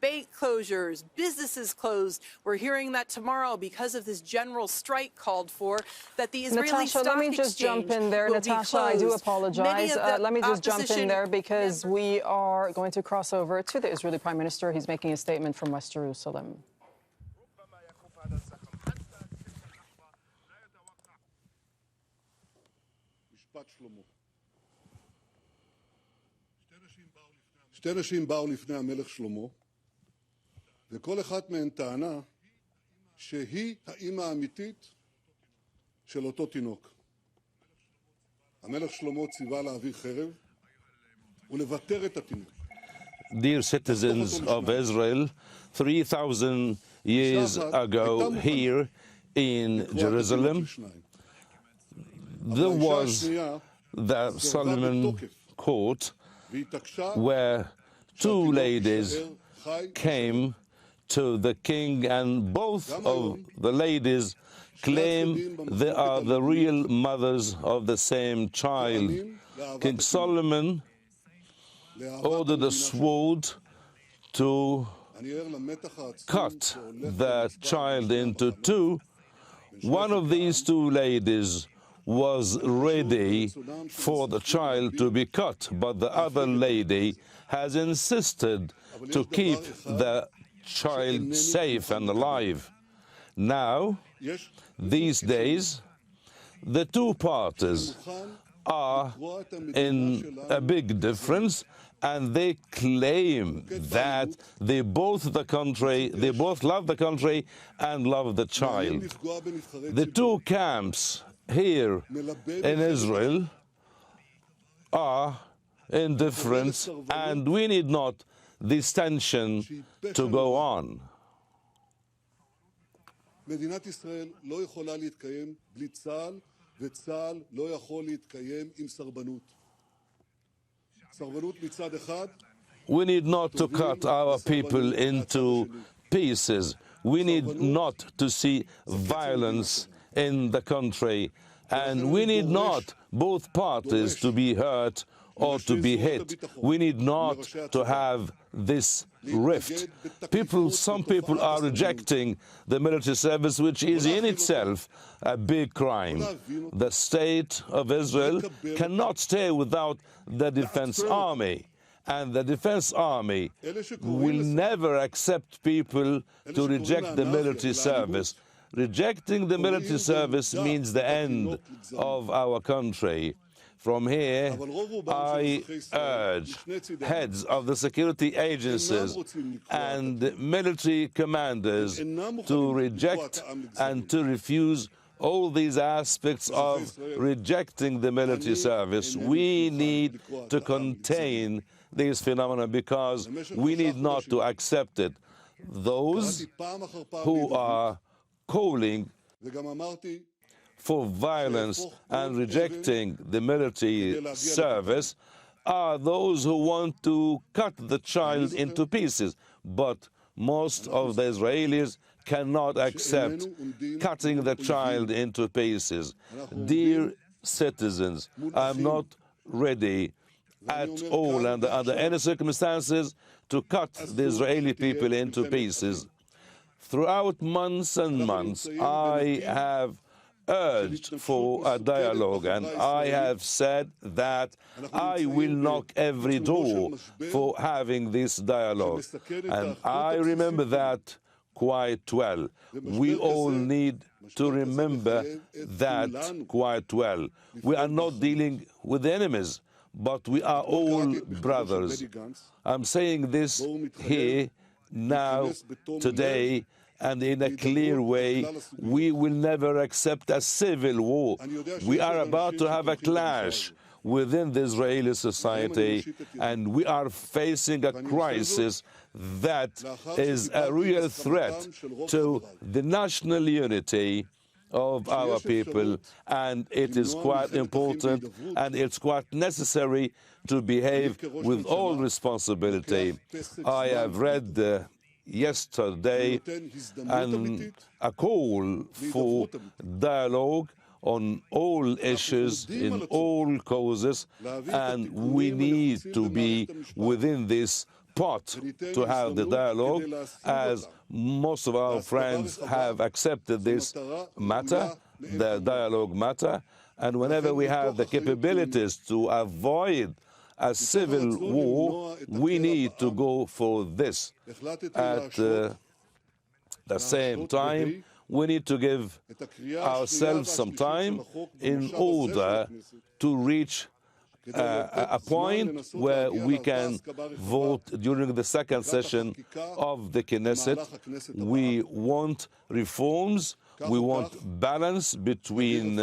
debate closures, businesses closed. We're hearing that tomorrow, because of this general strike called for, that the Israeli Natasha, let me just jump in there. Natasha, I do apologize. Let me just jump in there because we are going to cross over to the Israeli Prime Minister. He's making a statement from West Jerusalem. שתי נשים באו לפני המלך שלמה, וכל אחת מהן טענה שהיא האמא האמיתית של אותו תינוק. המלך שלמה ציווה להביא חרב ולבתר את התינוק. Dear citizens of Israel, 3,000 years ago here in Jerusalem, there was the Solomon court where two ladies came to the king, and both of the ladies claim they are the real mothers of the same child. King Solomon ordered a sword to cut the child into two. One of these two ladies was ready for the child to be cut, but the other lady has insisted to keep the child safe and alive. Now, these days, the two parties are in a big difference, and they claim that they both love the country and love the child. The two camps here in Israel are in difference, and we need not this tension to go on. מדינת ישראל לא יכולה להתקיים בלי צה"ל, וצה"ל לא יכול להתקיים עם סרבנות. סרבנות מצד אחד. We need not to cut our people into pieces. We need not to see violence in the country, and we need not both parties to be hurt or to be hit. We need not to have this rift. Some people are rejecting the military service, which is in itself a big crime. The state of Israel cannot stay without the defense army. And the defense army will never accept people to reject the military service. Rejecting the military service means the end of our country. From here, I urge heads of the security agencies and military commanders to reject and to refuse all these aspects of rejecting the military service. We need to contain these phenomena because we need not to accept it. Those who are calling for violence and rejecting the military service are those who want to cut the child into pieces. But most of the Israelis cannot accept cutting the child into pieces. Dear citizens, I'm not ready at all under any circumstances to cut the Israeli people into pieces. Throughout months and months, I have urged for a dialogue, and I have said that I will knock every door for having this dialogue. And I remember that quite well. We all need to remember that quite well. We are not dealing with enemies, but we are all brothers. I'm saying this here, now, today, and in a clear way. We will never accept a civil war. We are about to have a clash within the Israeli society, and we are facing a crisis that is a real threat to the national unity of our people, and it is quite important and it's quite necessary to behave with all responsibility. I have read yesterday and a call for dialogue on all issues, in all causes, and we need to be within this spot to have the dialogue, as most of our friends have accepted this matter, the dialogue matter, and whenever we have the capabilities to avoid a civil war, we need to go for this. At the same time, we need to give ourselves some time in order to reach a point where we can vote during the second session of the Knesset. We want reforms. We want balance between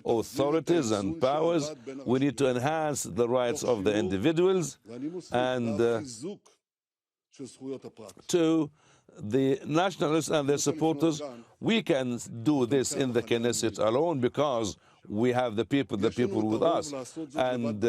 authorities and powers. We need to enhance the rights of the individuals, and to the nationalists and their supporters, we can do this in the Knesset alone because we have the people with us, and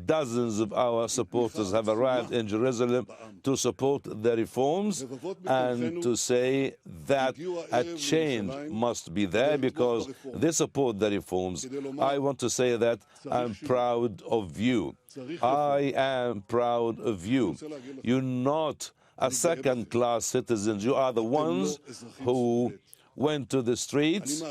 dozens of our supporters have arrived in Jerusalem to support the reforms and to say that a change must be there because they support the reforms. I want to say that I'm proud of you. I am proud of you. You're not a second-class citizens. You are the ones who went to the streets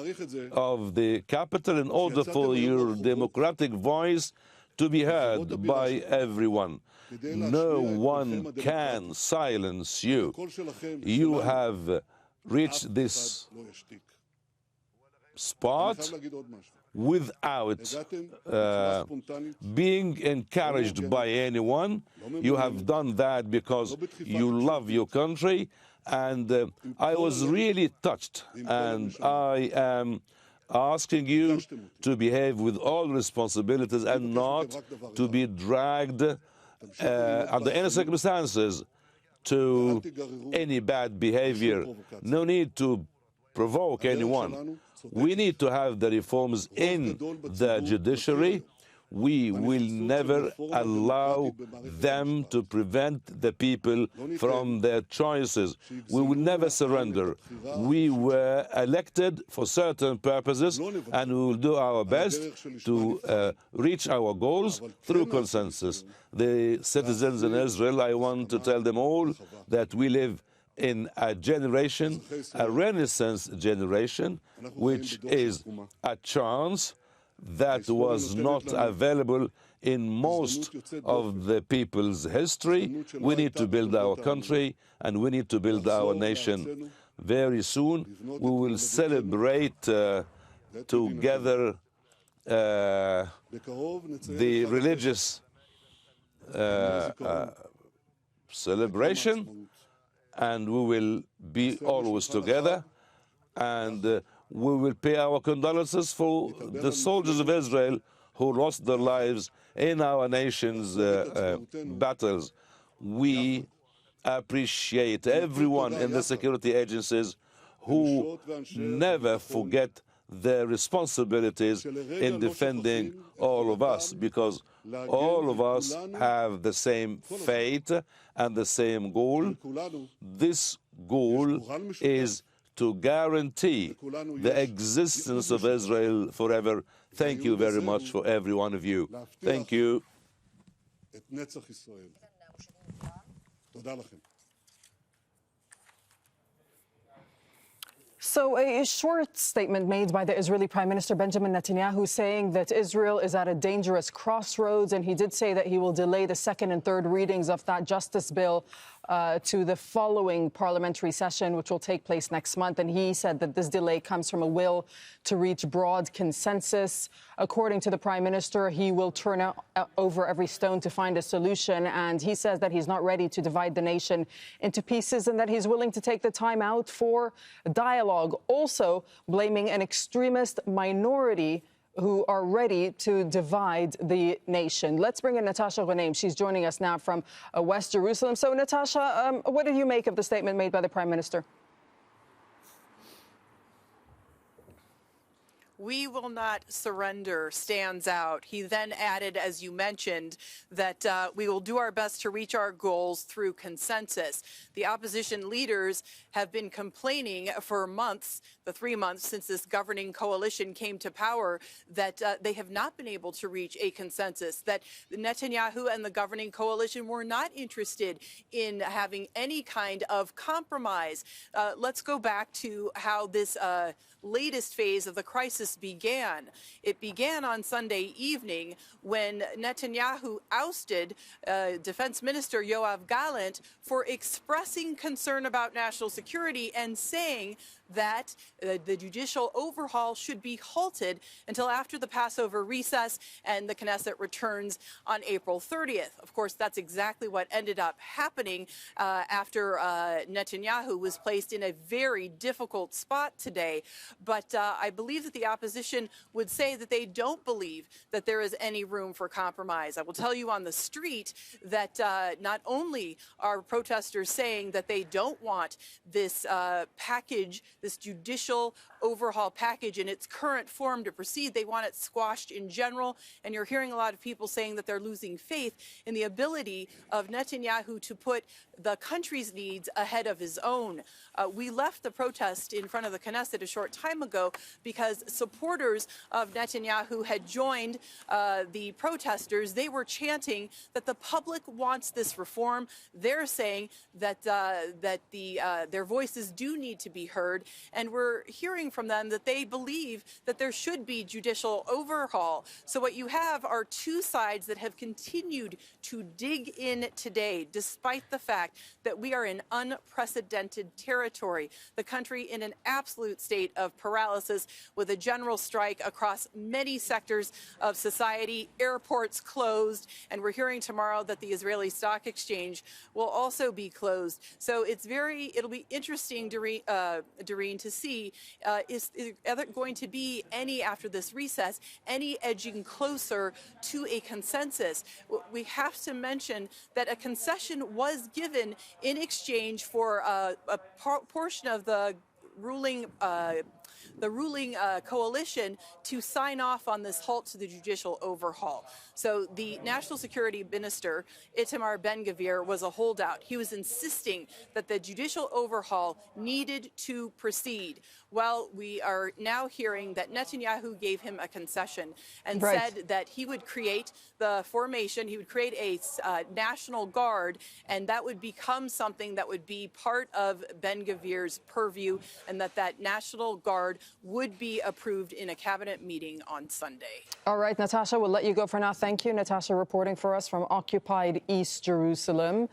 of the capital in order for your democratic voice to be heard by everyone. No one can silence you. You have reached this spot without being encouraged by anyone. You have done that because you love your country, and I was really touched, and I am asking you to behave with all responsibilities and not to be dragged under any circumstances to any bad behavior. No need to provoke anyone. We need to have the reforms in the judiciary. We will never allow them to prevent the people from their choices. We will never surrender. We were elected for certain purposes, and we will do our best to reach our goals through consensus. The citizens in Israel, I want to tell them all that we live in a generation, a Renaissance generation, which is a chance that was not available in most of the people's history. We need to build our country, and we need to build our nation. Very soon, we will celebrate together the religious celebration, and we will be always together, and we will pay our condolences for the soldiers of Israel who lost their lives in our nation's battles. We appreciate everyone in the security agencies who never forget their responsibilities in defending all of us, because all of us have the same fate and the same goal. This goal is to guarantee the existence of Israel forever. Thank you very much for every one of you. Thank you. So a short statement made by the Israeli Prime Minister Benjamin Netanyahu saying that Israel is at a dangerous crossroads, and he did say that he will delay the second and third readings of that justice bill to the following parliamentary session, which will take place next month. And he said that this delay comes from a will to reach broad consensus. According to the Prime Minister, he will turn over every stone to find a solution. And he says that he's not ready to divide the nation into pieces and that he's willing to take the time out for dialogue, also blaming an extremist minority who are ready to divide the nation. Let's bring in Natasha Ghoneim. She's joining us now from West Jerusalem. So, Natasha, what did you make of the statement made by the Prime Minister? "We will not surrender" stands out. He then added, as you mentioned, that we will do our best to reach our goals through consensus. The opposition leaders have been complaining for months, the 3 months since this governing coalition came to power, that they have not been able to reach a consensus, that Netanyahu and the governing coalition were not interested in having any kind of compromise. Let's go back to how this latest phase of the crisis began. It began on Sunday evening when Netanyahu ousted Defense Minister Yoav Gallant for expressing concern about national security and saying that the judicial overhaul should be halted until after the Passover recess and the Knesset returns on April 30th. Of course, that's exactly what ended up happening after Netanyahu was placed in a very difficult spot today. But I believe that the opposition would say that they don't believe that there is any room for compromise. I will tell you on the street that not only are protesters saying that they don't want this package, this judicial overhaul package in its current form to proceed, they want it squashed in general. And you're hearing a lot of people saying that they're losing faith in the ability of Netanyahu to put the country's needs ahead of his own. We left the protest in front of the Knesset a short time ago because supporters of Netanyahu had joined the protesters. They were chanting that the public wants this reform. They're saying that their voices do need to be heard, and we're hearing from them that they believe that there should be judicial overhaul. So what you have are two sides that have continued to dig in today, despite the fact that we are in unprecedented territory. The country in an absolute state of paralysis with a general strike across many sectors of society, airports closed, and we're hearing tomorrow that the Israeli Stock Exchange will also be closed. So it'll be interesting, Doreen, to see is there going to be any, after this recess, any edging closer to a consensus. We have to mention that a concession was given in exchange for a portion of the ruling coalition to sign off on this halt to the judicial overhaul. So the National Security Minister, Itamar Ben-Gvir, was a holdout. He was insisting that the judicial overhaul needed to proceed. Well, we are now hearing that Netanyahu gave him a concession and said that he would create the formation, he would create a National Guard, and that would become something that would be part of Ben-Gvir's purview, and that National Guard would be approved in a cabinet meeting on Sunday. All right, Natasha, we'll let you go for now. Thank you. Natasha reporting for us from occupied East Jerusalem.